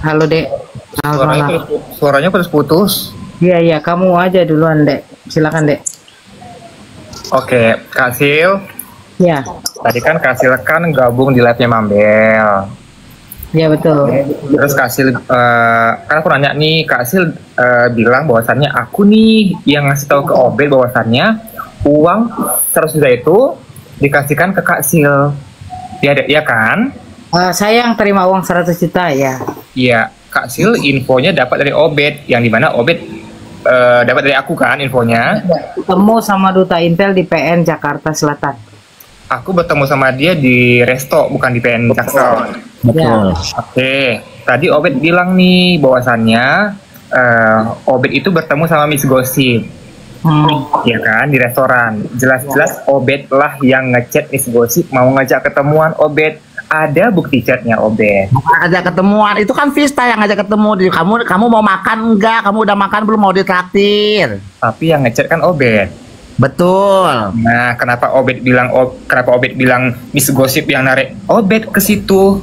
Halo Dek. Selamat Suaranya malam. suaranya putus-putus. Iya iya, kamu aja duluan Dek. Silakan Dek. Oke, Kak Sil. Ya, Tadi kan Kak Sil kan gabung di live-nya Mambel. ya betul. Terus Kak Sil, kan aku nanya nih, Kak Sil bilang bahwasannya aku nih yang ngasih tahu ke Obed bahwasannya uang 100 juta itu dikasihkan ke Kak Sil. Ya kan? Saya yang terima uang 100 juta ya. Iya, Kak Sil infonya dapat dari Obed, yang dimana Obed dapat dari aku kan infonya. Ketemu sama Duta Intel di PN Jakarta Selatan. Aku bertemu sama dia di resto, bukan di PN Jaksel. Betul. Oke, tadi Obed bilang nih bahwasannya Obed itu bertemu sama Miss Gosip, ya kan, di restoran. Jelas-jelas Obed lah yang ngechat Miss Gosip mau ngajak ketemuan Obed. Ada bukti chatnya Obed. Bukan ajak ketemuan, itu kan Vista yang ngajak ketemu. Kamu mau makan enggak? Kamu udah makan belum, mau ditraktir? Tapi yang ngechat kan Obed. Betul. Nah, kenapa Obed bilang Miss Gosip yang narik Obed ke situ?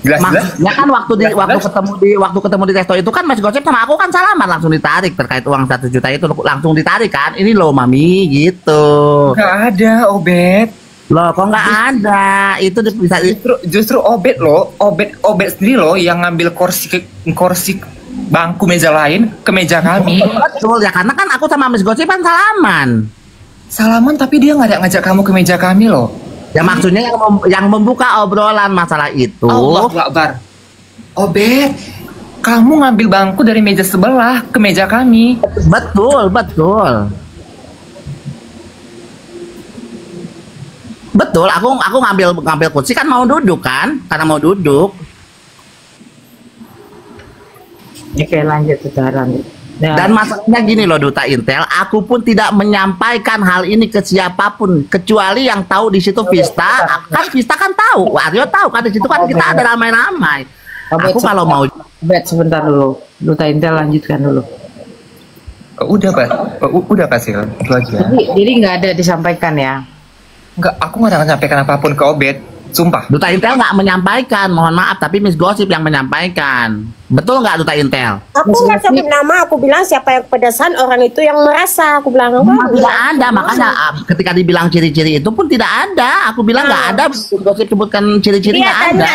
Jelas-jelas. Maksudnya kan waktu ketemu di resto itu kan Mas Gosip sama aku kan salaman, langsung ditarik terkait uang 1 juta itu, langsung ditarik kan. Ini loh Mami gitu. Nggak ada Obed. Loh kok nggak ada? Itu bisa Justru Obed loh, Obed sendiri loh yang ngambil kursi bangku meja lain ke meja kami. betul ya, karena kan aku sama Mas Gosip kan salaman. Salaman tapi dia nggak ada ngajak kamu ke meja kami loh. Ya maksudnya yang membuka obrolan masalah itu. Allah Akbar. Obed, kamu ngambil bangku dari meja sebelah ke meja kami. Betul, betul. Betul, aku ngambil kursi kan mau duduk kan, karena mau duduk. Oke, lanjut sekarang. Dan masalahnya gini loh Duta Intel, aku pun tidak menyampaikan hal ini ke siapapun kecuali yang tahu di situ Vista. Kan Vista kan tahu, Wario tahu kan di situ kan kita ada ramai-ramai. Aku kalau mau Obed sebentar dulu. Duta Intel lanjutkan dulu. Udah Pak Sil, itu aja. Jadi nggak ada disampaikan ya? Enggak, aku nggak ada sampaikan apapun ke Obed, sumpah. Duta Intel nggak menyampaikan, mohon maaf, tapi Miss Gosip yang menyampaikan. Betul nggak Duta Intel? Aku nggak sebut nama, aku bilang siapa yang kepedesan orang itu yang merasa. Aku bilang Tidak ada, makanya ketika dibilang ciri-ciri itu pun tidak ada. Aku bilang nggak ada, Miss Gosip sebutkan ciri-ciri dia nggak ada. tanya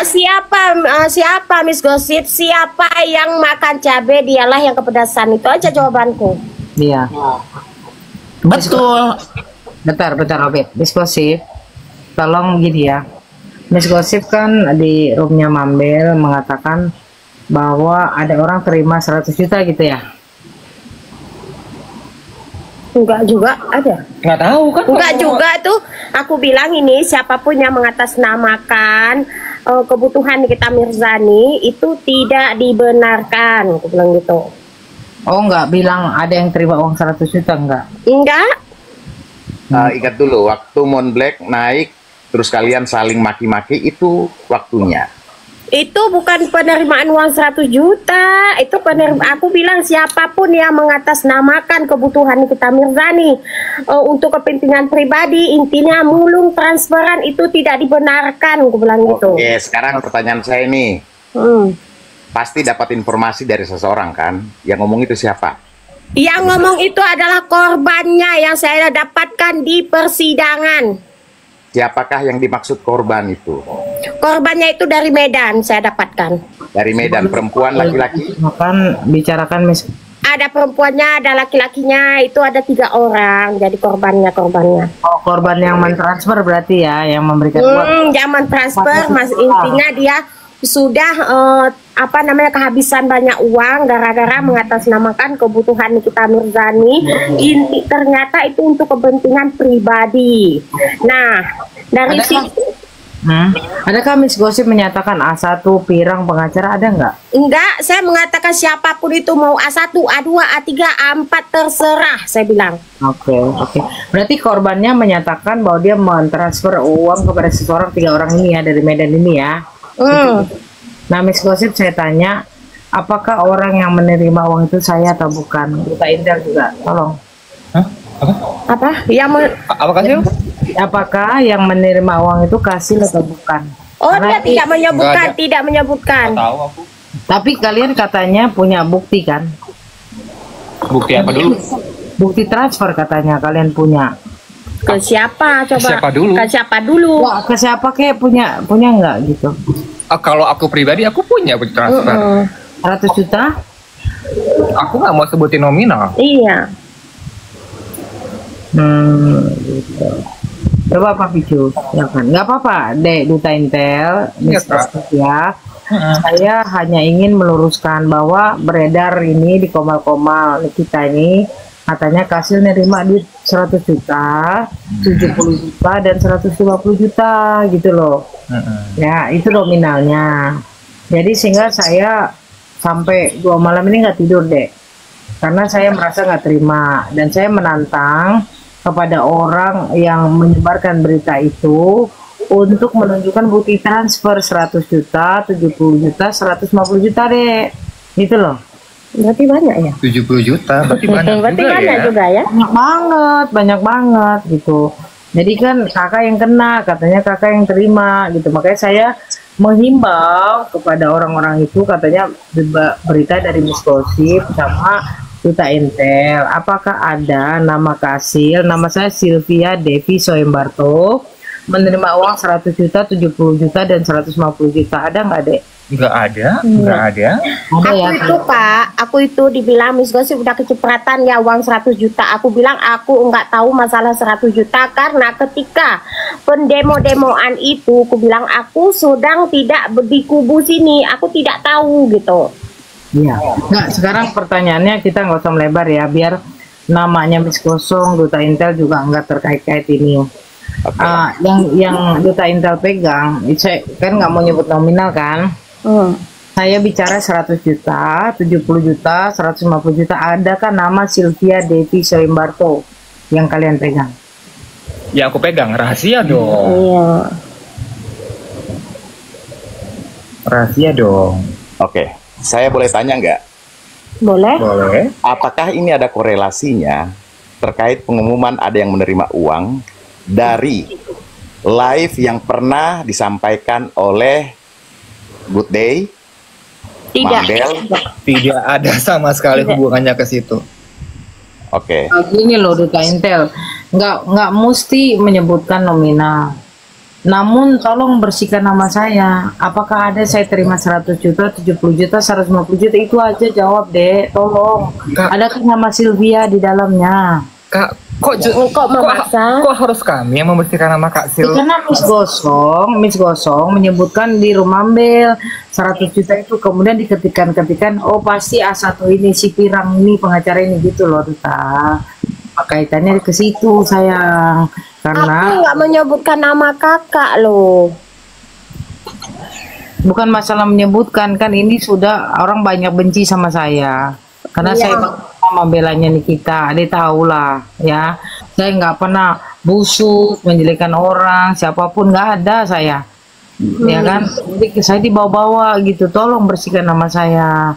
siapa Miss Gosip, siapa yang makan cabai, dialah yang kepedesan. Itu aja jawabanku. Iya. Betul. Bentar Obed. Miss Gosip, tolong gini ya. Miss Gosip kan di roomnya Mambel mengatakan bahwa ada orang terima 100 juta gitu ya? Enggak juga ada. Nggak tahu kan? Enggak juga tuh. Aku bilang ini siapapun yang mengatasnamakan kebutuhan Nikita Mirzani itu tidak dibenarkan. Aku bilang gitu. Oh, nggak bilang ada yang terima uang 100 juta, enggak? Enggak. Ingat dulu waktu Mon Black naik terus kalian saling maki-maki, itu waktunya. Itu bukan penerimaan uang 100 juta. Itu aku bilang siapapun yang mengatasnamakan kebutuhan Nikita Mirzani untuk kepentingan pribadi, intinya mulung transferan itu tidak dibenarkan. Aku bilang gitu. Oke, sekarang pertanyaan saya nih. Pasti dapat informasi dari seseorang kan? Yang ngomong itu siapa? Yang ngomong itu adalah korbannya yang saya dapatkan di persidangan. Siapakah yang dimaksud korban itu? Korbannya itu dari Medan saya dapatkan. Dari Medan, perempuan, laki-laki? Makan bicarakan Miss. Ada perempuannya, ada laki-lakinya, itu ada 3 orang. Jadi korbannya. Oh, korban yang mentransfer berarti ya, yang memberikan uang. Jangan transfer, mas, intinya dia sudah kehabisan banyak uang gara-gara mengatasnamakan kebutuhan Nikita Mirzani. Inti ternyata itu untuk kepentingan pribadi. Nah, dari situ adakah Miss Gosip menyatakan A1 pirang pengacara, ada nggak? enggak, saya mengatakan siapapun itu mau A1, A2, A3, A4 terserah, saya bilang. Oke. Berarti korbannya menyatakan bahwa dia mentransfer uang kepada seseorang, 3 orang ini ya, dari Medan ini ya. Nah, Miss Gosip, saya tanya, apakah orang yang menerima uang itu saya atau bukan? Duta Intel juga, tolong. Hah? Apa? Apa Sil? Apakah yang menerima uang itu Kasil atau bukan? Oh, Karena dia tidak menyebutkan, Nggak ada. tidak menyebutkan. Nggak tahu aku. Tapi kalian katanya punya bukti kan? Bukti apa dulu? Bukti transfer katanya kalian punya. Ke siapa coba? Siapa dulu? Ke siapa dulu? Wah, ke siapa kayak punya nggak gitu? Kalau aku pribadi aku punya bukti transfer. 100 juta? Aku nggak mau sebutin nominal. Iya. Gitu. Coba Pak Picu, ya kan? Nggak apa-apa, Dek Duta Intel, Iya, Miss Kak. Kosip ya. Saya hanya ingin meluruskan bahwa beredar ini di komal-komal kita ini katanya Kasil nerima di 100 juta, 70 juta, dan 150 juta gitu loh. Ya, itu nominalnya. Jadi sehingga saya sampai 2 malam ini nggak tidur, Dek. Karena saya merasa nggak terima. Dan saya menantang kepada orang yang menyebarkan berita itu untuk menunjukkan bukti transfer 100 juta, 70 juta, 150 juta, Dek. Gitu loh. Berarti banyak ya? 70 juta, berarti banyak Berarti juga banyak ya. juga ya? Banyak banget gitu. Jadi kan kakak yang kena, katanya kakak yang terima gitu. Makanya saya menghimbau kepada orang-orang itu, katanya berita dari Miss Gosip sama Duta Intel. Apakah ada nama Kasil, nama saya Sylvia Devi Soembarto, menerima uang 100 juta, 70 juta, dan 150 juta. Ada nggak, Dek? Nggak ada, nggak ada. Ada Aku ya? itu Kak, aku itu dibilang Miss Gosip udah kecipratan ya uang 100 juta. Aku bilang aku nggak tahu masalah 100 juta karena ketika pendemo-demoan itu, aku bilang aku sedang tidak di kubu sini, aku tidak tahu gitu. Iya. Nggak, sekarang pertanyaannya kita nggak usah melebar ya, biar namanya Miss Kosong, Duta Intel juga nggak terkait-kait ini. Yang Duta Intel pegang, saya kan nggak mau nyebut nominal kan. Saya bicara 100 juta, 70 juta, 150 juta. Adakah nama Sylvia Devi Soembarto yang kalian pegang? Ya aku pegang, rahasia dong. Iya. Rahasia dong. Oke, saya boleh tanya nggak? Boleh? Boleh. Apakah ini ada korelasinya terkait pengumuman ada yang menerima uang dari live yang pernah disampaikan oleh Good Day, Tidak. Mambel? Tidak ada sama sekali hubungannya ke situ. Oke. Gini loh Duta Intel, nggak mesti menyebutkan nominal. Namun tolong bersihkan nama saya. Apakah ada saya terima 100 juta, 70 juta, 150 juta, itu aja jawab, Dek. Tolong. Kak. Adakah nama Sylvia di dalamnya? Kak, kok memaksa? kok harus kami yang membersihkan nama Kak Sil? Karena Miss Gosong menyebutkan di Rumambel 100 juta itu, kemudian diketikkan oh pasti A1 ini si Pirang ini pengacara ini gitu loh, Duta. Kaitannya ke situ sayang, Aku karena nggak menyebutkan nama kakak loh. bukan masalah menyebutkan, kan ini sudah orang banyak benci sama saya karena Iya. saya sama belanya Nikita, dia tahu lah ya. Saya nggak pernah busuk menjelekkan orang siapapun, nggak ada saya. Ya kan, jadi saya dibawa-bawa gitu. Tolong bersihkan nama saya.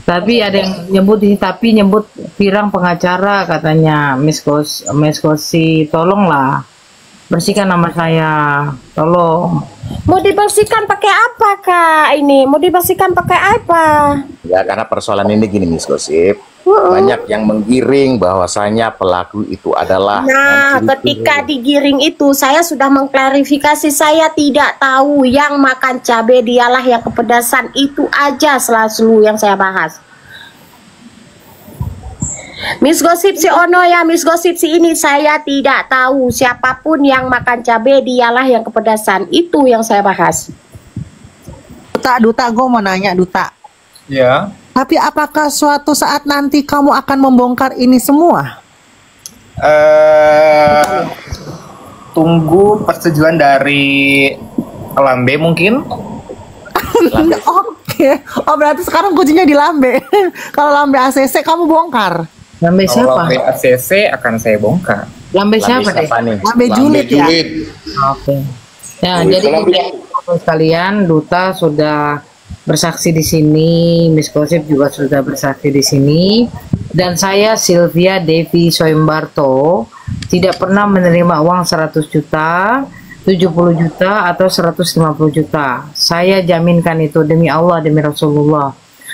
Tapi ada yang nyebut ini, tapi nyebut Pirang pengacara katanya Miss Kosi. Tolonglah bersihkan nama saya, tolong. Mau dibersihkan pakai apa Kak ini? Mau dibersihkan pakai apa? Ya, karena persoalan ini gini, Miss Gosip. Banyak yang menggiring bahwasanya pelaku itu adalah Nah, ketika digiring itu saya sudah mengklarifikasi, saya tidak tahu yang makan cabai dialah yang kepedasan, itu aja selalu yang saya bahas. Miss Gosip si Ono ya, Miss Gosip si ini, saya tidak tahu siapapun yang makan cabai dialah yang kepedasan, itu yang saya bahas. Duta, gue mau nanya, Duta. Ya. Tapi apakah suatu saat nanti kamu akan membongkar ini semua? Tunggu persetujuan dari Lambe mungkin. Oke. Oh, berarti sekarang kuncinya di Lambe. Kalau Lambe ACC kamu bongkar. Lambe Kalau siapa? Lambe ACC akan saya bongkar. Lambe siapa deh? nih? Lambe julid ya. Oke. Ya, jadi sekalian, Duta sudah bersaksi di sini, Miss Gosip juga sudah bersaksi di sini, dan saya Sylvia Devi Soembarto tidak pernah menerima uang 100 juta, 70 juta, atau 150 juta. Saya jaminkan itu demi Allah, demi Rasulullah.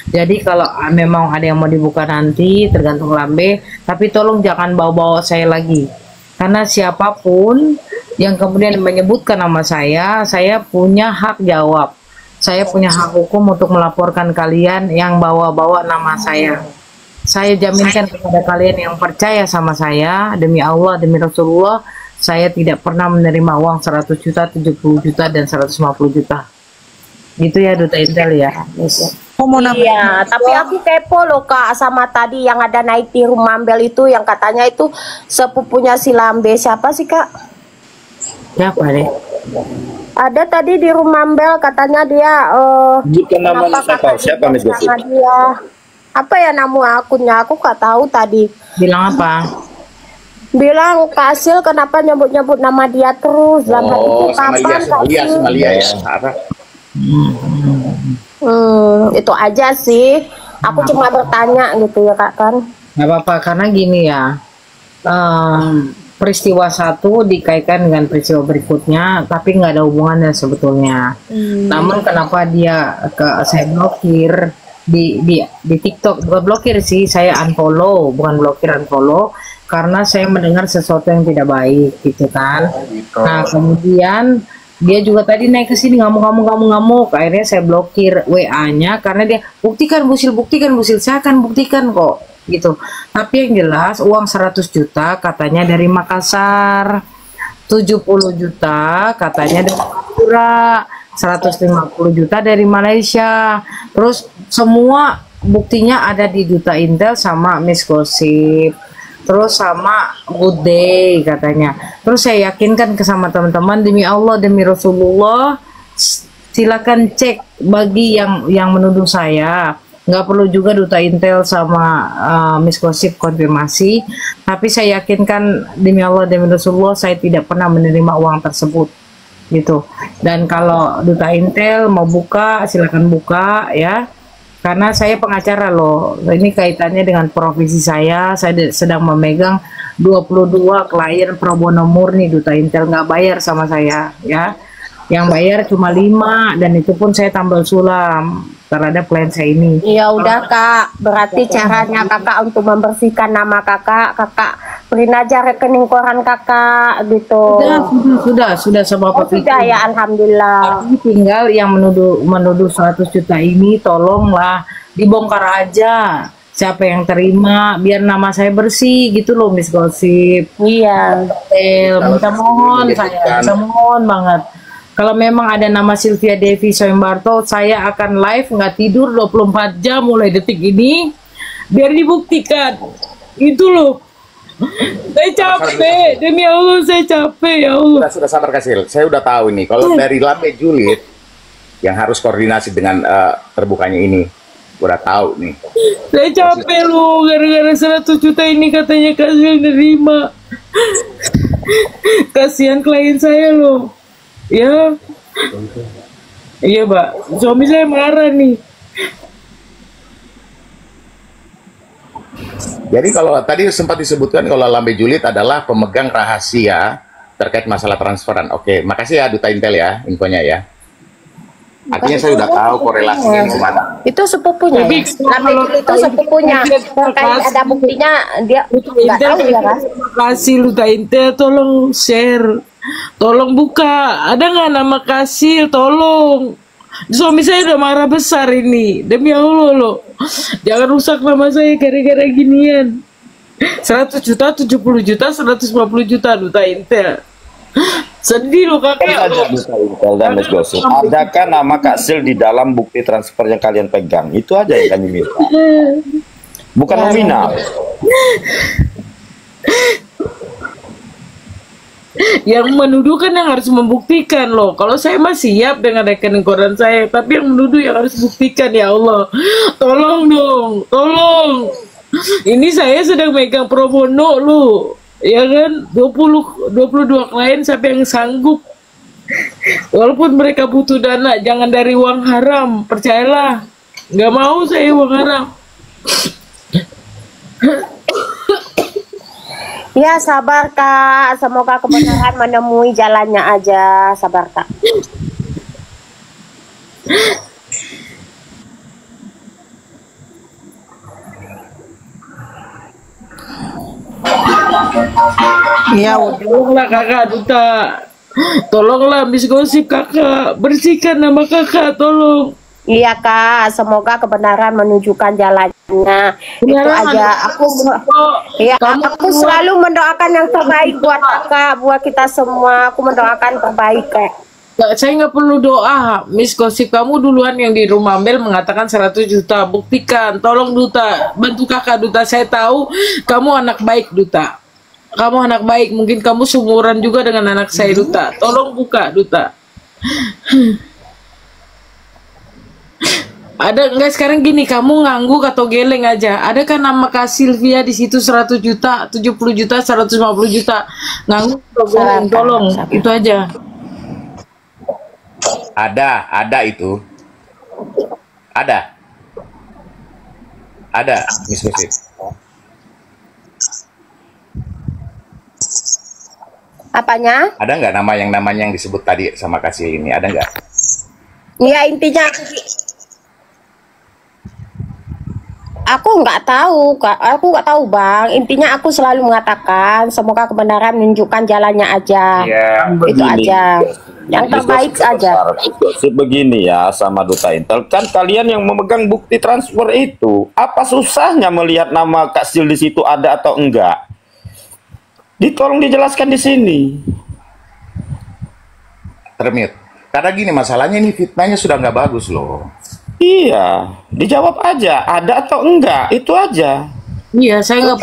Jadi kalau memang ada yang mau dibuka nanti tergantung lambe, tapi tolong jangan bawa-bawa saya lagi. Karena siapapun yang kemudian menyebutkan nama saya punya hak jawab. Saya punya hak hukum untuk melaporkan kalian yang bawa-bawa nama saya. Saya jaminkan kepada kalian yang percaya sama saya, demi Allah, demi Rasulullah, saya tidak pernah menerima uang 100 juta, 70 juta, dan 150 juta. Gitu ya Duta Intel ya. Iya, tapi aku kepo loh Kak sama tadi yang ada naik di Rumambel itu yang katanya itu sepupunya si Lambe. Siapa sih Kak? Siapa deh? Ada tadi di Rumambel katanya dia Bukan namanya siapa Miss Gossip? Dia apa ya nama akunnya, aku gak tahu tadi. Bilang apa? Bilang Kak Sil kenapa nyebut-nyebut nama dia terus dalam hatiku kapan Kak Sil? Semalia ya. Apa? Itu aja sih. Aku cuma bertanya gitu ya Kak kan. Nggak apa-apa, karena gini ya, peristiwa satu dikaitkan dengan peristiwa berikutnya, tapi nggak ada hubungannya sebetulnya. Namun kenapa dia saya blokir di TikTok, bukan blokir sih, saya unfollow, bukan blokir, unfollow, karena saya mendengar sesuatu yang tidak baik gitu kan. Nah kemudian dia juga tadi naik ke sini ngamuk, akhirnya saya blokir WA-nya karena dia buktikan busil, saya akan buktikan kok gitu. Tapi yang jelas uang 100 juta katanya dari Makassar, 70 juta katanya dari Madura, 150 juta dari Malaysia, terus semua buktinya ada di Duta Intel sama Miss Gossip, terus sama Good Day katanya. Terus saya yakinkan ke sama teman-teman, demi Allah, demi Rasulullah, silakan cek bagi yang menuduh saya. Nggak perlu juga Duta Intel sama Miss Gossip konfirmasi, tapi saya yakinkan demi Allah, demi Rasulullah, saya tidak pernah menerima uang tersebut gitu. Dan kalau Duta Intel mau buka silakan buka ya, karena saya pengacara loh, ini kaitannya dengan profesi saya sedang memegang 22 klien pro bono murni. Duta Intel nggak bayar sama saya ya, yang bayar cuma 5, dan itu pun saya tambal sulam terhadap klien saya ini. Ya udah Kak, berarti caranya Kakak untuk membersihkan nama Kakak beri aja rekening koran Kakak gitu. Sudah sama Pak Vicky. Sudah ya, alhamdulillah. Tapi tinggal yang menuduh 100 juta ini tolonglah dibongkar aja. Siapa yang terima biar nama saya bersih gitu loh Miss Gossip. Iya. Minta mohon banget. Kalau memang ada nama Sylvia Devi Soembarto, saya akan live nggak tidur 24 jam mulai detik ini biar dibuktikan. Itu loh. Saya capek, demi Allah saya capek ya Allah. Sudah sabar Kasil, saya udah tahu ini. Kalau dari Lambe Julid yang harus koordinasi dengan terbukanya ini, udah tahu nih. Saya capek loh, gara-gara 100 juta ini katanya Kasil nerima. Kasihan klien saya loh. Ya, iya Mbak, suami saya marah nih. Jadi kalau tadi sempat disebutkan kalau Lambe Julid adalah pemegang rahasia terkait masalah transferan. Oke, makasih ya Duta Intel ya infonya ya. Artinya saya udah tahu korelasinya gimana. Itu sepupunya ya? Lambe Julid itu sepupunya. Terkait ada buktinya dia nggak tahu ya kan? Terima kasih Duta Intel, tolong share. Tolong buka, ada nggak nama Kasil, tolong. Suami saya udah marah besar ini, demi Allah loh. Jangan rusak nama saya gara-gara ginian. 100 juta, 70 juta, 150 juta Duta Intel. Sedih loh kakak. Duta Intel dan Miss Gossip, adakah nama Kak Sil di dalam bukti transfer yang kalian pegang? Itu aja yang kami minta. Bukan nominal. Yang menuduh kan yang harus membuktikan loh. Kalau saya mah siap dengan rekening koran saya, tapi yang menuduh yang harus buktikan. Ya Allah, tolong dong, tolong. Ini saya sedang megang pro bono loh, ya kan, 22 klien, siapa yang sanggup? Walaupun mereka butuh dana, jangan dari uang haram, percayalah. Nggak mau saya uang haram. Ya sabar Kak, semoga kebenaran menemui jalannya aja, sabar Kak. Iya, Tolonglah kakak Duta. Tolonglah Miss Gosip kakak. Bersihkan nama kakak, tolong. Iya Kak, semoga kebenaran menunjukkan jalannya. Itu aja. Aku selalu mendoakan yang terbaik buat kakak, buat kita semua. Aku mendoakan terbaik Kak. Saya nggak perlu doa, Miss Gosip. Kamu duluan yang di rumah Mel mengatakan 100 juta. Buktikan, tolong Duta. Bantu kakak Duta. Saya tahu kamu anak baik Duta. Kamu anak baik. Mungkin kamu seumuran juga dengan anak saya Duta. Tolong buka Duta. Ada enggak sekarang gini, kamu ngangguk atau geleng aja? Adakah nama Kak Sylvia di situ 100 juta, 70 juta, 150 juta? Ngangguk atau geleng? Tolong, itu aja. Ada itu. Ada, Miss Gosip. Apanya? Ada nggak namanya yang disebut tadi sama Kasih ini? Ada nggak? Ya intinya aku nggak tahu Kak, aku nggak tahu Bang. Intinya aku selalu mengatakan semoga kebenaran menunjukkan jalannya aja. Ya, Itu aja. Yang terbaik aja. Begini ya sama Duta Intel, kan kalian yang memegang bukti transfer itu, apa susahnya melihat nama Kak Sil di situ ada atau enggak? Ditolong dijelaskan di sini. Termute. Karena gini masalahnya ini fitnahnya sudah nggak bagus loh. Iya, dijawab aja, ada atau enggak, itu aja. Iya, saya nggak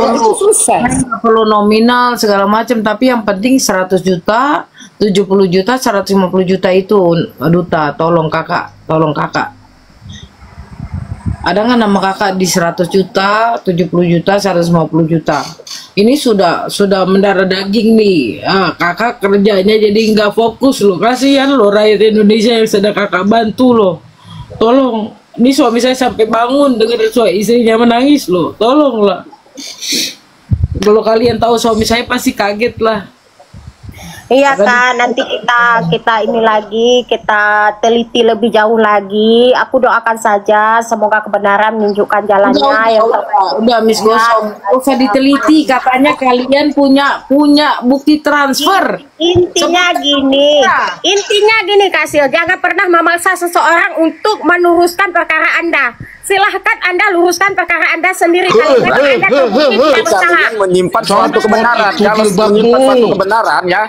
perlu nominal segala macam, tapi yang penting 100 juta, 70 juta, 150 juta itu Duta, tolong kakak. Ada nggak nama kakak di 100 juta, 70 juta, 150 juta? Ini sudah mendarah daging nih. Kakak kerjanya jadi nggak fokus loh. Kasihan loh rakyat Indonesia yang sedang kakak bantu loh. Tolong, ini suami saya sampai bangun dengar suami istrinya menangis loh. Tolonglah. Kalau kalian tahu suami saya pasti kaget lah. Iya kan, nanti kita ini lagi, kita teliti lebih jauh lagi. Aku doakan saja, semoga kebenaran menunjukkan jalannya. Udah Miss Gosip, usah diteliti. Katanya kalian punya bukti transfer. Intinya gini Kasih, jangan pernah memaksa seseorang untuk meluruskan perkara Anda. Silahkan Anda luruskan perkara Anda sendiri. Kalau Anda terbukti tidak bersalah. Menyimpan suatu kebenaran. Kalau menyimpan suatu kebenaran ya,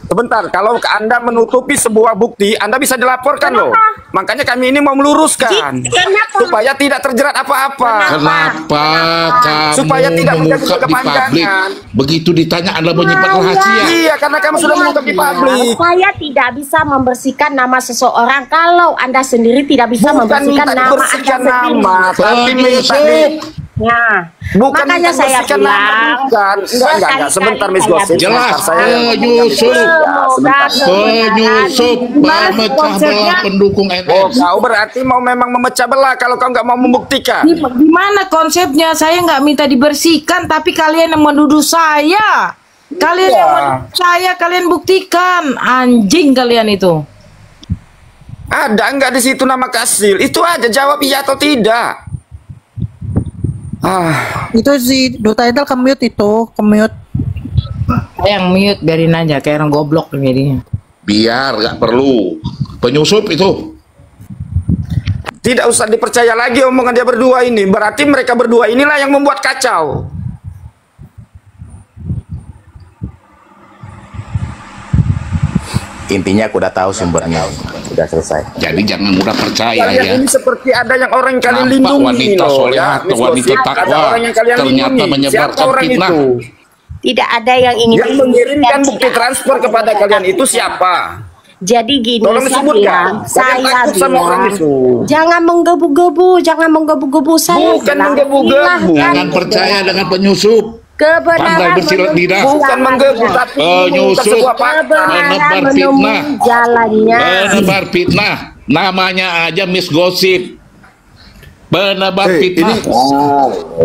sebentar. Kalau Anda menutupi sebuah bukti, Anda bisa dilaporkan loh. Makanya kami ini mau meluruskan supaya tidak terjerat apa-apa. Kenapa kamu Supaya tidak mengungkap di publik? Begitu ditanya Anda menyimpan rahasia. Iya, karena kamu sudah mengungkap di publik. Saya tidak bisa membersihkan nama seseorang kalau Anda sendiri tidak bisa membersihkan nama Anda sendiri. Nah, bukan makanya saya bilang, enggak, sebentar Miss Gosip. Jelas, penyusup memecah belah pendukung NS. Oh, kau berarti mau memang memecah belah kalau kau nggak mau membuktikan. Gimana konsepnya? Saya nggak minta dibersihkan, tapi kalian yang menuduh saya. Kalian yang menuduh saya, kalian buktikan. Anjing kalian itu. Ada nggak di situ nama Kasil? Itu aja, jawab iya atau tidak. Itu si Duta Intel ke-mute itu, ke-mute. Yang mute biarin aja, kayak orang goblok jadinya. Biar nggak perlu. Penyusup itu. Tidak usah dipercaya lagi omongan dia berdua ini. Berarti mereka berdua inilah yang membuat kacau. Intinya aku udah tahu sumbernya, sudah selesai. Jadi jangan mudah percaya ya. Ini seperti ada yang orang yang kalian Nampak lindungi wanita loh, soleha, Miss wanita Gosip. takwa, Ada orang yang kalian ternyata lindungi. menyebarkan Siapa orang fitnah. itu? tidak ada yang ingin Yang mengirimkan bukti transfer kepada kalian itu siapa? Jadi gini, Tolong disebutkan. saya Takut sama orang bilang, itu. jangan menggebu-gebu, saya Bukan bilang, menggebu-gebu. silahkan Jangan percaya dengan penyusup. kebenaran Pandai bersilat lidah. Bukan menggebu, tapi Penyusup. sebuah fakta. kebenaran Menebar menemui fitnah. jalannya. Penebar fitnah. Namanya aja Miss Gosip. Penebar fitnah.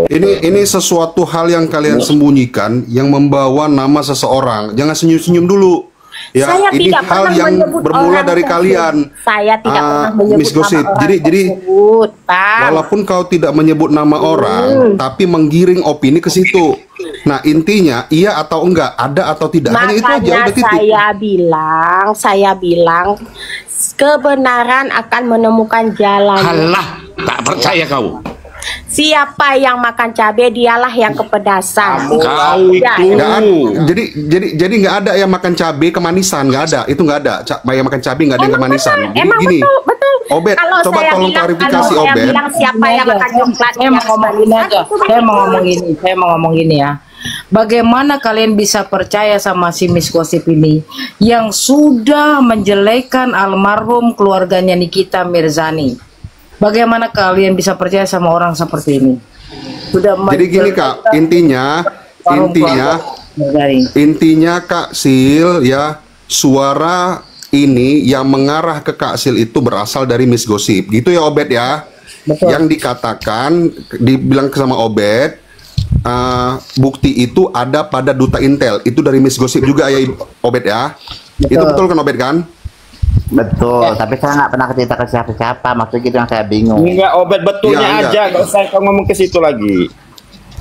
Ini sesuatu hal yang kalian sembunyikan yang membawa nama seseorang. Jangan senyum-senyum dulu. Ya, Saya ini tidak hal pernah yang menyebut bermula orang dari tersebut. kalian. Saya tidak pernah menyebut Miss Gosip. nama orang Jadi tersebut, Bang. walaupun kau tidak menyebut nama orang, tapi menggiring opini ke situ. Nah, intinya iya atau enggak, ada atau tidak. Hanya itu aja, Makanya udah titik. saya bilang kebenaran akan menemukan jalan. Halah, tak percaya kau. Siapa yang makan cabai dialah yang kepedasan. Kau Ya, itu. Nggak ada. Jadi nggak ada yang makan cabai kemanisan, nggak ada. Itu nggak ada. Yang makan cabai nggak ada yang kemanisan. Jadi Emang gini, betul. Obed, Kalau coba saya tolong bilang- klarifikasi kalau saya Obed. bilang siapa yang makan coklat, Saya mau ngomong gini aja. Saya mau ngomong gini ya. Bagaimana kalian bisa percaya sama si Miss Gosip ini yang sudah menjelekkan almarhum keluarganya Nikita Mirzani? Bagaimana kalian bisa percaya sama orang seperti ini? Sudah Jadi gini Kak, intinya Kak Sil ya, suara ini yang mengarah ke Kak Sil itu berasal dari Miss Gosip. Gitu ya Obed ya. Betul. Yang dikatakan, dibilang sama Obed, bukti itu ada pada Duta Intel. Itu dari Miss Gosip juga ya Obed ya. Itu betul kan Obed kan? Betul, tapi saya nggak pernah cerita ke siapa-siapa. Maksudnya gitu yang saya bingung. Enggak, Obed betulnya Iya, aja, nggak usah kau ngomong ke situ lagi.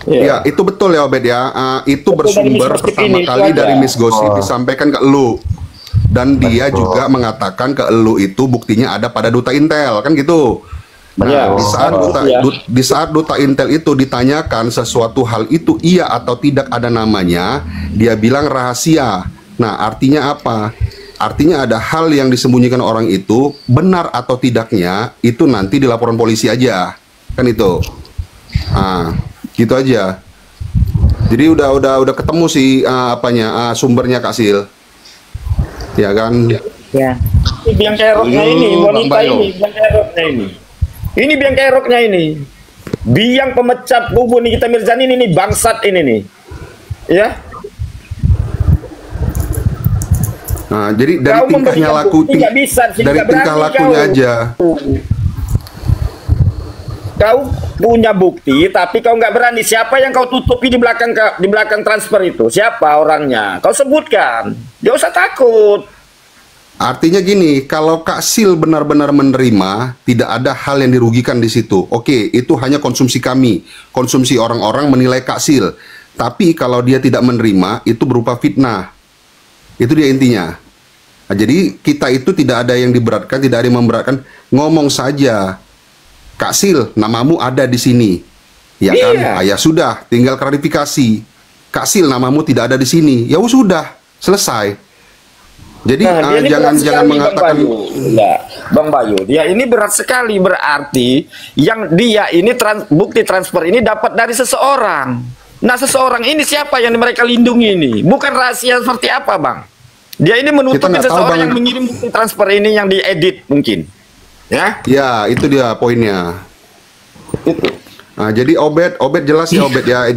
Ya, itu betul ya Obed ya. Itu bersumber dari Miss Gosip pertama ini, itu kali aja. dari Miss Gosip disampaikan ke elu. Dan dia juga mengatakan ke elu itu buktinya ada pada Duta Intel, kan gitu. Nah, Ya, di saat Duta Intel itu ditanyakan sesuatu hal itu iya atau tidak ada namanya, dia bilang rahasia. Nah, artinya apa? Artinya ada hal yang disembunyikan orang itu, benar atau tidaknya itu nanti di laporan polisi aja, kan itu. Nah, gitu aja. Jadi udah ketemu sih sumbernya Kak Sil, ya kan? Ya. Ini biang keroknya ini, wanita ini, biang keroknya ini. Ini biang keroknya ini. Biang pemecat bubu Nikita Mirzani ini bangsat ini nih. Ya. Nah, jadi dari Kau tingkahnya memberikan laku, bukti nggak bisa, sih, dari nggak tingkah berani lakunya kau. aja. Kau punya bukti, tapi kau nggak berani. Siapa yang kau tutupi di belakang transfer itu? Siapa orangnya? Kau sebutkan. Gak usah takut. Artinya gini, kalau Kak Sil benar-benar menerima, tidak ada hal yang dirugikan di situ. Oke, itu hanya konsumsi kami, konsumsi orang-orang menilai Kak Sil. Tapi kalau dia tidak menerima, itu berupa fitnah. Itu dia intinya. Nah, jadi kita itu tidak ada yang diberatkan, tidak ada yang memberatkan. Ngomong saja, Kak Sil, namamu ada di sini, ya kan? Iya. Ya sudah, tinggal klarifikasi. Kak Sil, namamu tidak ada di sini. Ya sudah, selesai. Jadi Dia ini jangan berat sekali, mengatakan Bang Bayu. Ya, Bang Bayu, dia ini berat sekali, berarti yang dia ini bukti transfer ini dapat dari seseorang. Nah, seseorang ini siapa yang mereka lindungi ini? Bukan rahasia seperti apa, Bang? Dia ini menutupi Kita nggak tahu, seseorang Bang. yang mengirim bukti transfer ini yang diedit mungkin. Ya? ya, itu dia poinnya. Itu. Nah, jadi Obed jelas ya Obed ya,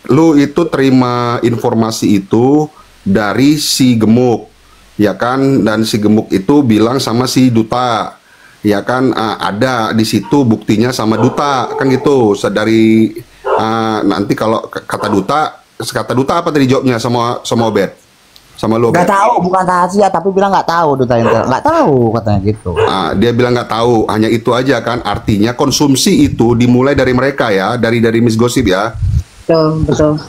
lu itu terima informasi itu dari si Gemuk, ya kan? Dan si Gemuk itu bilang sama si Duta, ya kan? Ada di situ buktinya sama Duta, kan gitu. Dari nanti kalau kata Duta apa tadi jawabnya sama Obed? Sama lu, Obed? Nggak tahu, bukan rahasia, tapi bilang nggak tahu Duta Intel. Nggak tahu katanya gitu. Dia bilang nggak tahu, hanya itu aja kan. Artinya konsumsi itu dimulai dari mereka ya, dari Miss Gosip ya. Betul.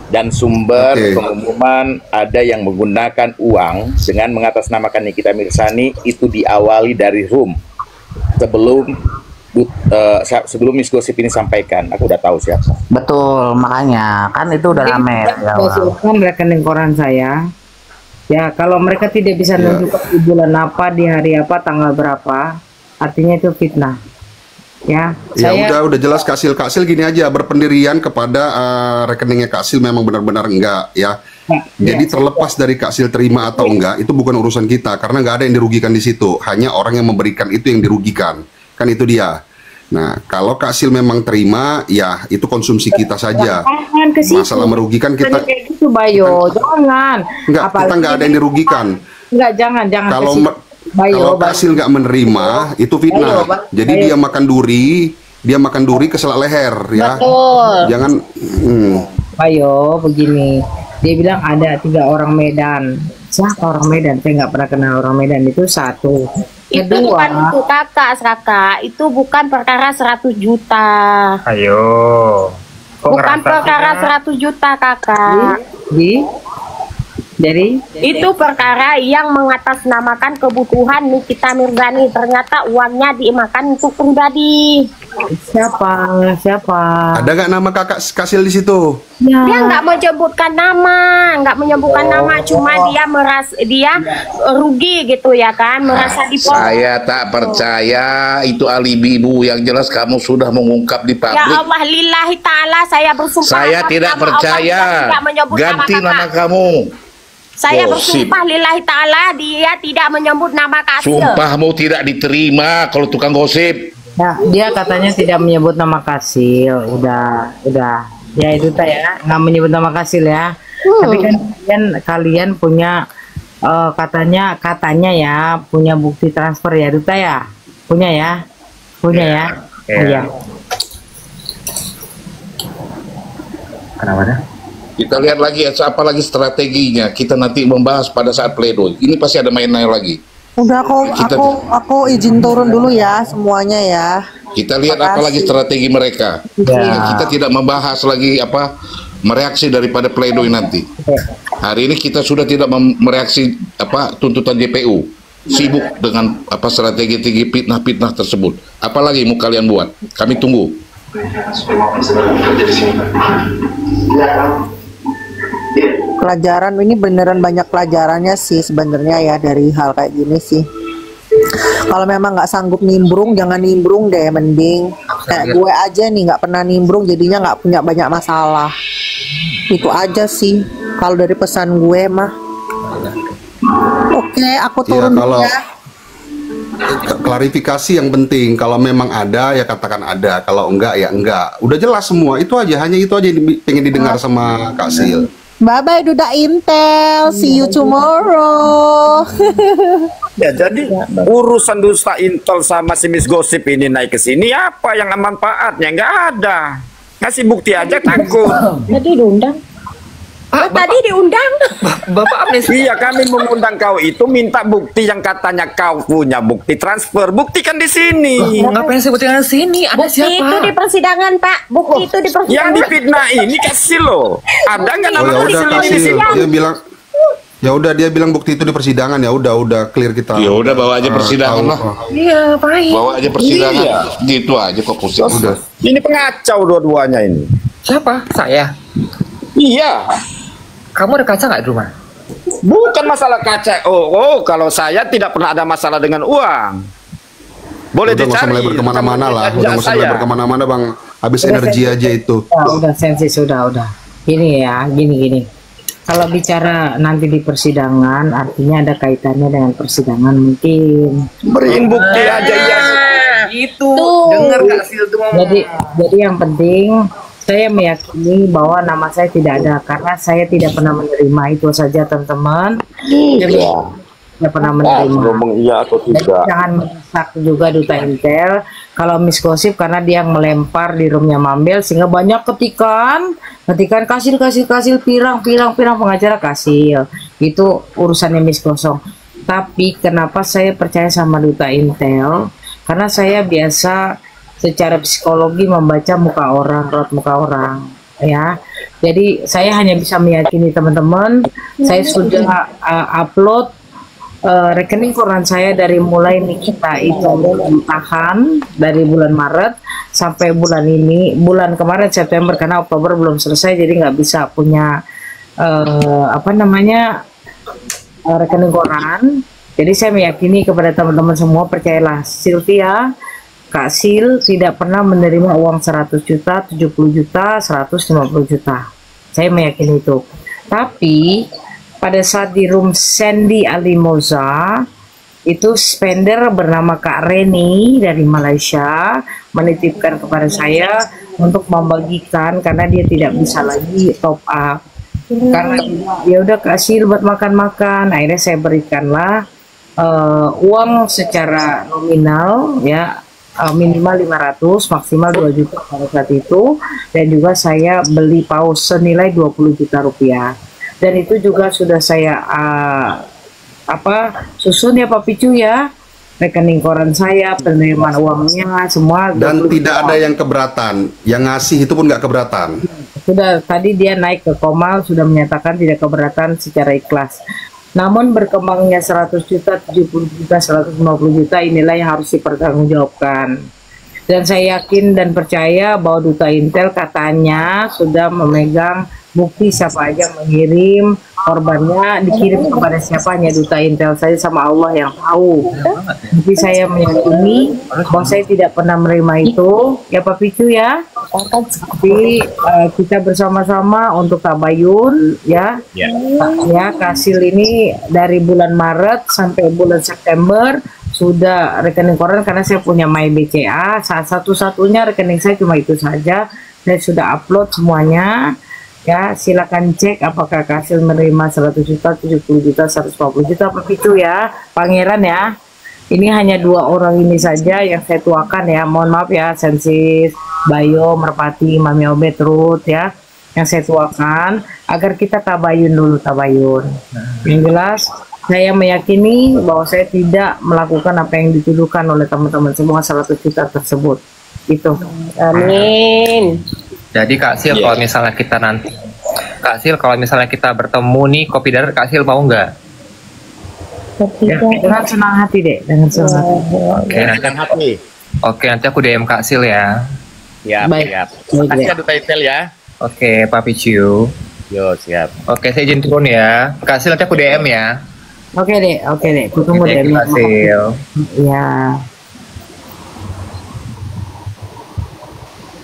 Dan sumber pengumuman ada yang menggunakan uang dengan mengatasnamakan Nikita Mirzani itu diawali dari room sebelum Miss Gosip ini sampaikan. Aku udah tahu siapa. Betul, makanya kan itu udah rame. Ya, Saya silakan rekening koran saya. Ya, kalau mereka tidak bisa menunjukkan di bulan apa, di hari apa, tanggal berapa, artinya itu fitnah. Ya, Ya udah jelas Kak Sil gini aja, berpendirian kepada rekeningnya Kak Sil memang benar-benar enggak ya. Jadi terlepas dari Kak Sil terima atau enggak, itu bukan urusan kita karena nggak ada yang dirugikan di situ, hanya orang yang memberikan itu yang dirugikan, kan itu dia. Nah, kalau Kak Sil memang terima, ya itu konsumsi kita saja. Masalah merugikan kita. Kayak gitu, Bayo, jangan. Enggak, kita nggak ada yang dirugikan. Enggak, jangan. Kalau Kak Sil nggak menerima, itu fitnah. Jadi dia makan duri keselak leher ya. Betul. Jangan. Bayo, begini. Dia bilang ada 3 orang Medan. Siapa orang Medan? Saya nggak pernah kenal orang Medan. Itu satu. Itu Kedua, bukan itu kakak, itu bukan perkara 100 juta. Ayo. Kok Bukan ngerasa perkara sih, Kak? 100 juta kakak. jadi Itu perkara yang mengatasnamakan kebutuhan Nikita Mirzani. Ternyata uangnya diemakan untuk pribadi. siapa? Ada nggak nama kakak Kasil di situ? Ya. Dia nggak menyebutkan nama, cuma dia rugi gitu ya kan, merasa dipotong. Saya tak percaya itu alibimu, yang jelas kamu sudah mengungkap di Ya publik. Allah, lillahi ta'ala saya bersumpah Saya atas tidak nama Allah, percaya. dia tidak menyebut Ganti nama nama kakak. kamu. Saya Gosip. bersumpah lillahi ta'ala dia tidak menyebut nama Kasil. Sumpahmu tidak diterima kalau tukang gosip. Ya, dia katanya tidak menyebut nama Kasil. Udah. Ya itu ya, nggak menyebut nama Kasil ya. Tapi kan kalian punya katanya ya punya bukti transfer ya, Duta ya? Punya ya? Ya. Iya. Kenapa dah? Kita lihat lagi apa lagi strateginya. Kita nanti membahas pada saat pledoi. Ini pasti ada mainnya lagi. Udah Kita- aku izin turun dulu ya semuanya ya. Kita lihat Terima apa kasih. lagi strategi mereka. Ya. Kita tidak membahas lagi mereaksi daripada pledoi nanti. Hari ini kita sudah tidak mereaksi tuntutan JPU. Sibuk dengan strategi fitnah-fitnah tersebut. Apalagi mau kalian buat? Kami tunggu. Pelajaran ini beneran banyak pelajarannya sih sebenarnya ya dari hal kayak gini sih. Kalau memang nggak sanggup nimbrung, jangan nimbrung deh, mending kayak gue aja nih nggak pernah nimbrung, jadinya nggak punya banyak masalah. Itu aja sih kalau dari pesan gue mah. Oke, aku turun dulu ya. Klarifikasi yang penting, kalau memang ada ya katakan ada, kalau enggak ya enggak. Udah jelas semua, itu aja, hanya itu aja yang pengen didengar sama Kak Sil. Bye bye Duda Intel, see you tomorrow. Ya jadi urusan dusta Intel sama si Miss Gosip ini naik ke sini apa yang manfaatnya? Nggak ada. Ngasih bukti aja takut. Tadi diundang. Tadi diundang. Bapak amnesti. Iya, kami mengundang kau itu minta bukti yang katanya kau punya bukti transfer. Buktikan di sini. Ngapain saya buktikan di sini? Ada Bukti itu siapa? di persidangan, Pak. Bukti itu di Yang persidangan. difitnah ini kasih loh. Ada nggak Oh nama ya udah Kasil Kak ini di Sil, sini? dia bilang ya udah dia bilang bukti itu di persidangan, ya udah clear kita. Ya udah bawa aja persidangan lah. Iya, baik. Bawa aja persidangan. Iya. Gitu aja kok pusing. Udah. Ini pengacau dua-duanya ini. Siapa? Saya. Iya. Kamu ada kaca nggak di rumah? Bukan masalah kaca. Oh, kalau saya tidak pernah ada masalah dengan uang. Boleh Udah nggak usah dicari. melebar kemana-mana lah. Bukan Udah nggak usah saya. melebar kemana-mana bang. Habis energi aja itu. Udah sensi sudah. Gini ya, gini. Kalau bicara nanti di persidangan, artinya ada kaitannya dengan persidangan mungkin. Beriin bukti aja ya. Itu. Tuh. Dengar Kak Sil tuh ngomong. Jadi yang penting saya meyakini bahwa nama saya tidak ada karena saya tidak pernah menerima, itu saja teman-teman. Tidak pernah menerima. Ngomong iya atau Jadi jangan merusak juga Duta Intel kalau Miss Gosip karena dia yang melempar di roomnya Mambel sehingga banyak ketikan Kasil pirang pengacara Kasil, itu urusannya Miss Gosong. Tapi kenapa saya percaya sama Duta Intel, karena saya biasa secara psikologi membaca muka orang, raut muka orang ya. Jadi saya hanya bisa meyakini teman-teman, saya sudah upload rekening koran saya dari mulai Nikita itu tahan dari bulan Maret sampai bulan kemarin September, karena Oktober belum selesai jadi nggak bisa punya rekening koran. Jadi saya meyakini kepada teman-teman semua, percayalah Sylvia, Kak Sil tidak pernah menerima uang 100 juta, 70 juta, 150 juta. Saya meyakini itu. Tapi pada saat di room Sandy Alimoza itu spender bernama Kak Reni dari Malaysia menitipkan kepada saya untuk membagikan karena dia tidak bisa lagi top up. Karena ya udah Kak Sil buat makan-makan, akhirnya saya berikanlah uang secara nominal ya. Minimal 500, maksimal 2 juta pada saat itu, dan juga saya beli paus senilai 20 juta rupiah. dan itu juga sudah saya susun ya Pak Picu ya, rekening koran saya, penerimaan uangnya semua. Dan tidak ada yang keberatan, yang ngasih itu pun nggak keberatan. Sudah tadi dia naik ke Komal sudah menyatakan tidak keberatan secara ikhlas. Namun berkembangnya 100 juta, 70 juta, 150 juta inilah yang harus dipertanggungjawabkan. Dan saya yakin dan percaya bahwa Duta Intel katanya sudah memegang bukti siapa aja mengirim, korbannya dikirim kepada siapanya, Duta Intel saja sama Allah yang tahu. Tapi saya meyakini bahwa saya tidak pernah menerima itu, ya Pak Picu ya. Tapi kita bersama-sama untuk tabayun ya. Ya, Kasil ini dari bulan Maret sampai bulan September sudah rekening koran karena saya punya My BCA, saat satu-satunya rekening saya cuma itu saja. Saya sudah upload semuanya. Ya, silakan cek apakah Kasil menerima 100 juta, 70 juta, 140 juta Pak Picu ya, Pangeran ya. Ini hanya 2 orang ini saja yang saya tuakan ya. Mohon maaf ya, Sensis, Bayo, Merpati, Mami Obet, Ruth ya, yang saya tuakan agar kita tabayun dulu, tabayun. Yang jelas, saya meyakini bahwa saya tidak melakukan apa yang dituduhkan oleh teman-teman semua 100 juta tersebut. Itu. Amin. Jadi Kak Sil, kalau misalnya kita nanti, Kak Sil, kalau misalnya kita bertemu nih kopi darat, Kak Sil mau nggak? Ya, dengan senang hati deh, dengan senang Oke, hati. Oke, nanti aku DM Kak Sil ya. Siap, Baik. siap. Baik, Makasih ya. ya Duta Intel ya. Oke, Pak Picu. Yo, siap. Oke, saya izin turun ya. Kak Sil, nanti aku DM ya. Oke deh, aku tunggu deh. Kak Sil. Ya.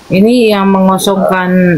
Ini yang mengosongkan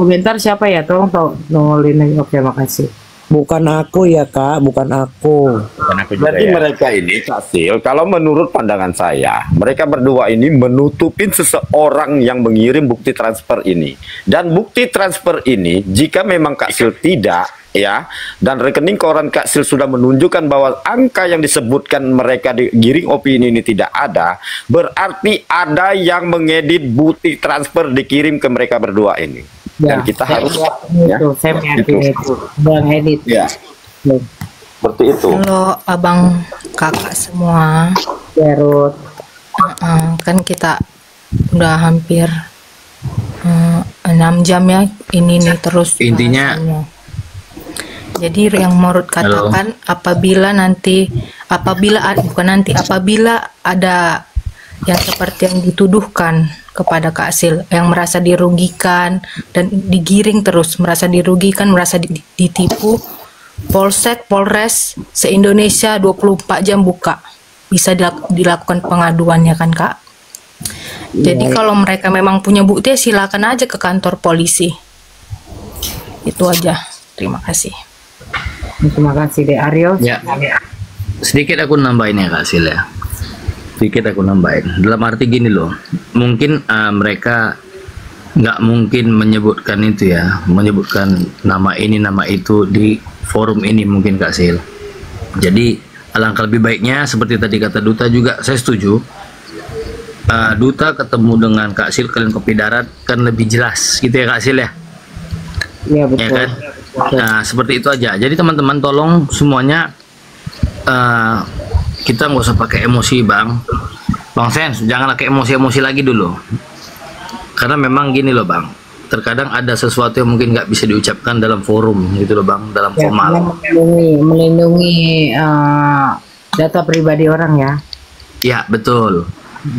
komentar siapa ya? Tolong nolin aja. Oke, makasih. Bukan aku ya Kak, bukan aku. Dan aku juga Berarti ya. mereka ini, Kak Sil, kalau menurut pandangan saya, mereka berdua ini menutupin seseorang yang mengirim bukti transfer ini. Dan bukti transfer ini, jika memang Kak Sil tidak, ya, dan rekening koran Kak Sil sudah menunjukkan bahwa angka yang disebutkan mereka di giring opini ini tidak ada, berarti ada yang mengedit bukti transfer dikirim ke mereka berdua ini. Ya, Dan kita saya harus, meyakini ya, itu, saya meyakini itu. Bang edit. ya, seperti itu. Halo abang kakak semua. Jarut. Kan kita udah hampir 6 jam ya ini nih terus Intinya bahasannya. Jadi yang menurut katakan apabila ada yang seperti yang dituduhkan kepada Kak Sil yang merasa dirugikan dan digiring terus, merasa dirugikan, merasa ditipu, Polsek, Polres se-Indonesia 24 jam buka, bisa dilakukan pengaduannya kan Kak. Jadi kalau mereka memang punya bukti silakan aja ke kantor polisi. Itu aja. Terima kasih. Terima kasih deh Aryo. Ya, sedikit aku nambahin ya Kak Sil ya. Sedikit aku nambahin. Dalam arti gini loh, mungkin mereka nggak mungkin menyebutkan itu ya, menyebutkan nama ini nama itu di forum ini mungkin Kak Sil. Jadi alangkah lebih baiknya seperti tadi kata Duta juga, saya setuju. Duta ketemu dengan Kak Sil kalian kopi darat kan lebih jelas gitu ya Kak Sil ya. Iya betul. Ya kan? Nah seperti itu aja. Jadi teman-teman tolong semuanya kita nggak usah pakai emosi Bang Sens, jangan pakai emosi lagi dulu. Karena memang gini loh Bang, terkadang ada sesuatu yang mungkin nggak bisa diucapkan dalam forum gitu loh Bang, dalam Ya, formal. melindungi data pribadi orang ya. Ya betul.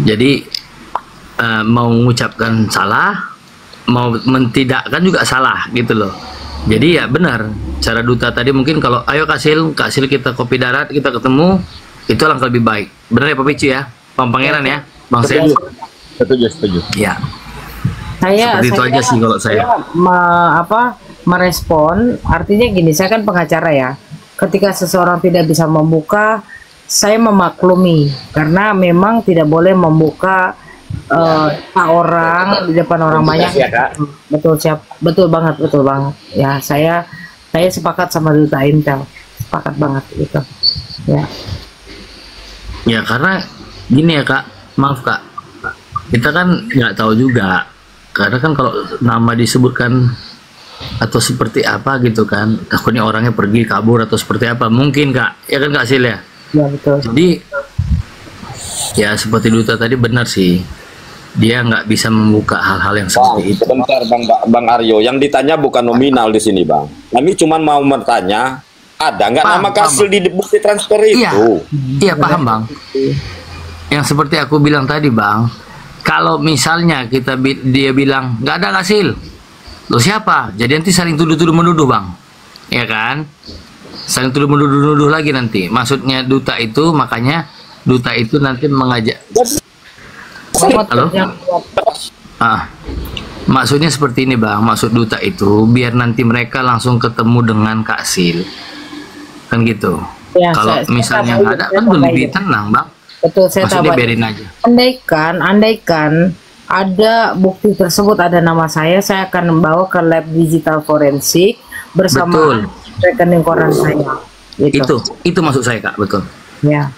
Jadi mau mengucapkan salah, mau mentidakkan juga salah gitu loh. Jadi ya benar cara Duta tadi mungkin kalau ayo Kak Sil kita kopi darat kita ketemu itu langkah lebih baik. Benar ya Pak Picu ya, Bang Pangeran ya, Bang Sen. Setuju. Ya. Seperti itu aja sih kalau saya. Merespon artinya gini, saya kan pengacara ya. Ketika seseorang tidak bisa membuka, saya memaklumi karena memang tidak boleh membuka orang di depan orang banyak. Betul banget ya. Saya sepakat sama Duta Intel, sepakat banget gitu ya karena gini ya Kak, maaf Kak, kita kan nggak tahu juga karena kan kalau nama disebutkan atau seperti apa gitu kan, takutnya orangnya pergi kabur atau seperti apa mungkin Kak, ya kan Kak Sil ya? Ya betul. Jadi ya seperti Duta tadi benar sih, dia nggak bisa membuka hal-hal yang seperti itu. Sebentar Bang Aryo, yang ditanya bukan nominal di sini Bang. Kami cuma mau bertanya, ada nggak nama Kasil di bukti transfer itu? Iya paham Bang. Yang seperti aku bilang tadi Bang, kalau misalnya dia bilang nggak ada Kasil, lo siapa? Jadi nanti saling tuduh-tuduh menuduh Bang, ya kan? Saling tuduh menuduh lagi nanti. Maksudnya Duta itu, makanya Duta itu nanti mengajak. Halo? Maksudnya seperti ini Bang, maksud Duta itu biar nanti mereka langsung ketemu dengan Kak Sil, kan gitu. Ya, kalau misalnya nggak ada kan lebih tenang Bang. Betul, saya tahu. Biarin aja. Andaikan ada bukti tersebut ada nama saya akan membawa ke lab digital forensik bersama rekening koran saya. Gitu. Itu maksud saya Kak, betul. Ya.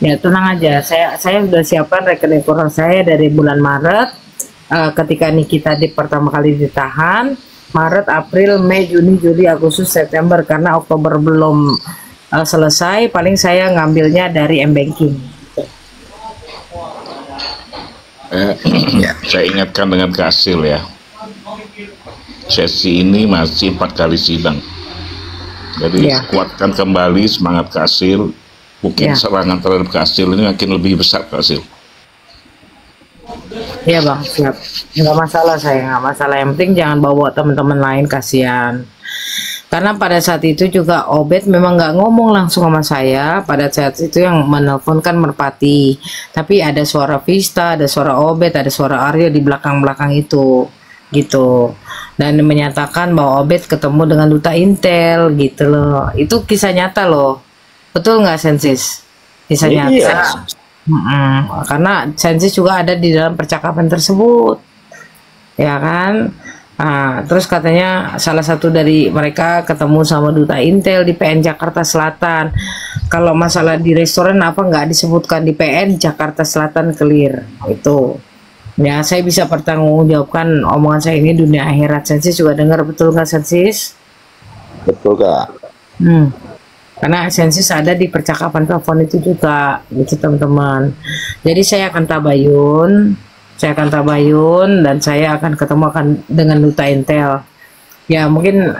Ya tenang aja, saya sudah siapkan rekening koran saya dari bulan Maret, ketika Nikita pertama kali ditahan, Maret, April, Mei, Juni, Juli, Agustus, September, karena Oktober belum selesai, paling saya ngambilnya dari M-Banking. Saya ingatkan dengan Kasil ya, sesi ini masih 4 kali sidang, jadi kuatkan kembali semangat Kasil. Mungkin serangan terhadap Kasil ini makin lebih besar Kasil. Iya Bang, siap. Nggak masalah, saya nggak masalah. Yang penting jangan bawa teman-teman lain, kasihan. Karena pada saat itu juga Obed memang nggak ngomong langsung sama saya. Pada saat itu yang menelponkan Merpati. Tapi ada suara Vista, ada suara Obed, ada suara Aryo di belakang-belakang itu, gitu. Dan menyatakan bahwa Obed ketemu dengan Duta Intel, gitu loh. Itu kisah nyata loh. Betul nggak Sensis? Kisah nyata. Karena Sensis juga ada di dalam percakapan tersebut, ya kan? Nah, terus katanya salah satu dari mereka ketemu sama Duta Intel di PN Jakarta Selatan. Kalau masalah di restoran apa nggak disebutkan di PN Jakarta Selatan, clear itu. Ya saya bisa pertanggungjawabkan omongan saya ini dunia akhirat. Sensis juga dengar, betul nggak Sensis? Betul Kak. Karena Sensis ada di percakapan telepon itu juga, gitu teman-teman. Jadi saya akan tabayun dan saya akan ketemu dengan Duta Intel. Ya mungkin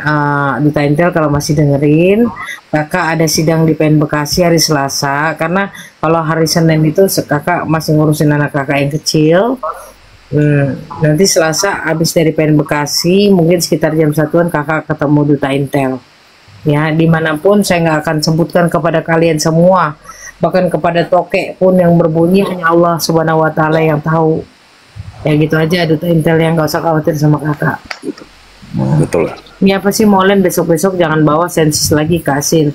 Duta Intel kalau masih dengerin, kakak ada sidang di PN Bekasi hari Selasa. Karena kalau hari Senin itu kakak masih ngurusin anak kakak yang kecil. Nanti Selasa habis dari PN Bekasi, mungkin sekitar jam 1-an kakak ketemu Duta Intel. Ya, dimanapun saya nggak akan sebutkan kepada kalian semua, bahkan kepada tokek pun yang berbunyi hanya Allah Subhanahu Wa Taala yang tahu. Ya gitu aja, Duta Intel yang nggak usah khawatir sama kakak. Betul. Ini apa sih Molen, besok-besok jangan bawa Sensis lagi Kasil.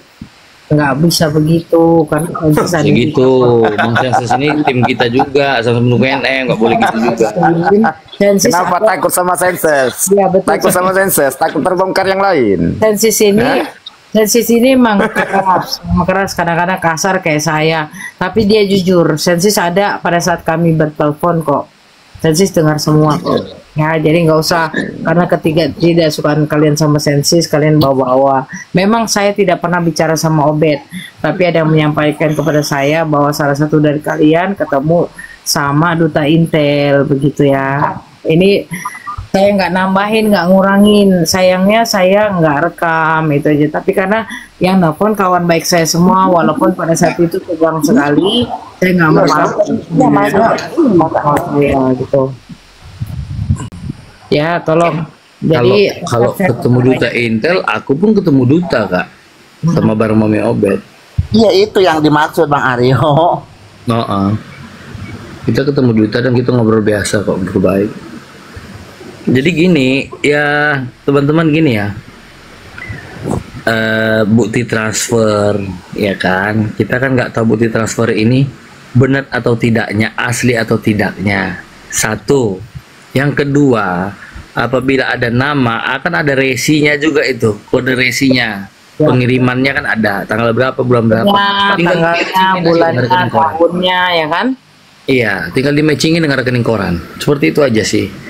Nggak bisa begitu kan? Begitu, Bang Sensis ini tim kita juga, sama-sama PNM, nggak boleh gitu juga. Sensis kenapa takut sama Sensis? Ya, betul. Takut sama Sensis, takut terbongkar yang lain. Sensis ini emang keras, kadang-kadang kasar kayak saya, tapi dia jujur. Sensis ada pada saat kami bertelepon kok. Sensis dengar semua kok. Ya, jadi nggak usah, karena tidak sukaan kalian sama Sensis, kalian bawa-bawa. Memang saya tidak pernah bicara sama Obed, tapi ada yang menyampaikan kepada saya bahwa salah satu dari kalian ketemu sama Duta Intel, begitu ya. Ini saya nggak nambahin, nggak ngurangin. Sayangnya saya nggak rekam itu aja. Tapi karena yang nelfon kawan baik saya semua, walaupun pada saat itu tegang sekali, saya nggak mau gitu. Ya tolong. Jadi kalau ketemu Duta Intel, aku pun ketemu Duta Kak, sama bareng Mami Obed. Iya itu yang dimaksud Bang Aryo. Kita ketemu Duta dan kita ngobrol biasa kok, berbaik. Jadi gini ya teman-teman, gini ya, bukti transfer ya kan, kita kan nggak tahu bukti transfer ini benar atau tidaknya, asli atau tidaknya. Satu, yang kedua, apabila ada nama akan ada resinya juga, itu kode resinya, pengirimannya kan ada tanggal berapa, bulan berapa, tanggalnya, bulannya, tahunnya, ya kan? Iya, tinggal di matchingin dengan rekening koran, seperti itu aja sih.